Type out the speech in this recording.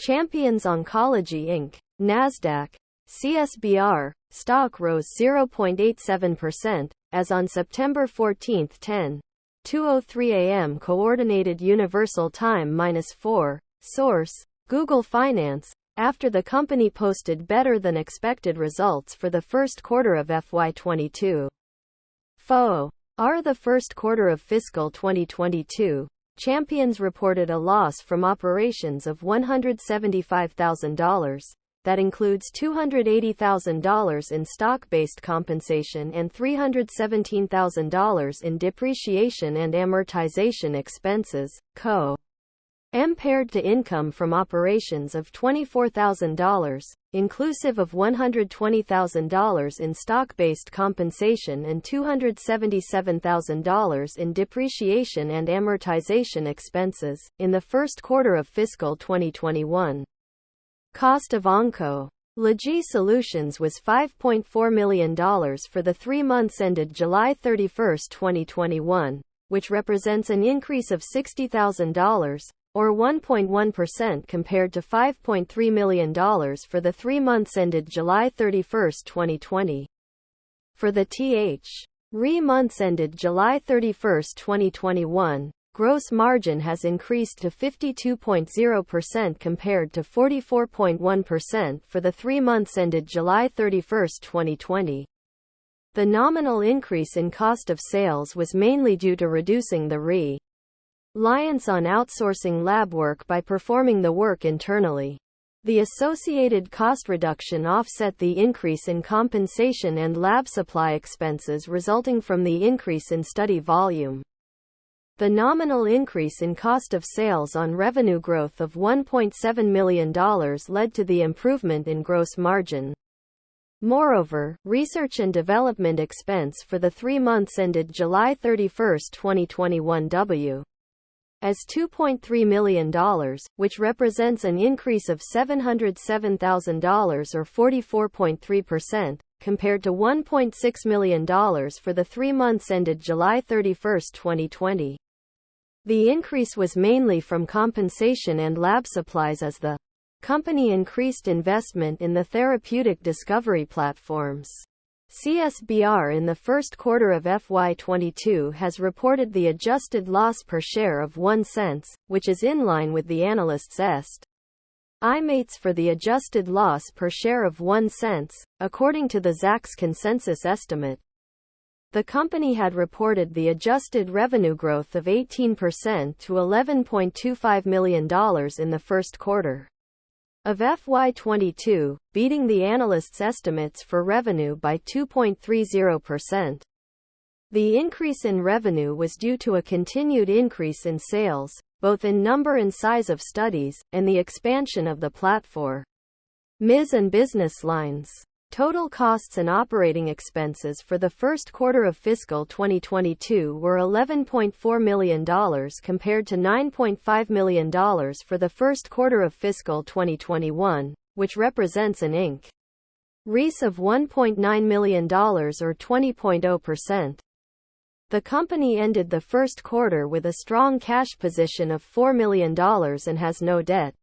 Champions Oncology Inc., Nasdaq, CSBR, stock rose 0.87%, as on September 14, 10:02:03 a.m. Coordinated Universal Time -4. Source: Google Finance, after the company posted better than expected results for the first quarter of FY22. For the first quarter of fiscal 2022, Champions reported a loss from operations of $175,000. That includes $280,000 in stock-based compensation and $317,000 in depreciation and amortization expenses, compared to income from operations of $24,000, inclusive of $120,000 in stock-based compensation and $277,000 in depreciation and amortization expenses, in the first quarter of fiscal 2021. Cost of Oncology Solutions was $5.4 million for the 3 months ended July 31, 2021, which represents an increase of $60,000, or 1.1% compared to $5.3 million for the 3 months ended July 31, 2020. For the Th.3 months ended July 31, 2021, gross margin has increased to 52.0% compared to 44.1% for the 3 months ended July 31, 2020. The nominal increase in cost of sales was mainly due to reducing the reliance on outsourcing lab work by performing the work internally. The associated cost reduction offset the increase in compensation and lab supply expenses resulting from the increase in study volume. The nominal increase in cost of sales on revenue growth of $1.7 million led to the improvement in gross margin. Moreover, research and development expense for the 3 months ended July 31, 2021 as $2.3 million, which represents an increase of $707,000 or 44.3%, compared to $1.6 million for the 3 months ended July 31, 2020. The increase was mainly from compensation and lab supplies as the company increased investment in the therapeutic discovery platforms. CSBR in the first quarter of FY22 has reported the adjusted loss per share of 1 cent, which is in line with the analyst's estimates for the adjusted loss per share of 1 cent, according to the Zacks consensus estimate. The company had reported the adjusted revenue growth of 18% to $11.25 million in the first quarter of FY22, beating the analysts' estimates for revenue by 2.30%. The increase in revenue was due to a continued increase in sales, both in number and size of studies, and the expansion of the platform's and business lines. Total costs and operating expenses for the first quarter of fiscal 2022 were $11.4 million compared to $9.5 million for the first quarter of fiscal 2021, which represents an increase of $1.9 million or 20.0%. The company ended the first quarter with a strong cash position of $4 million and has no debt.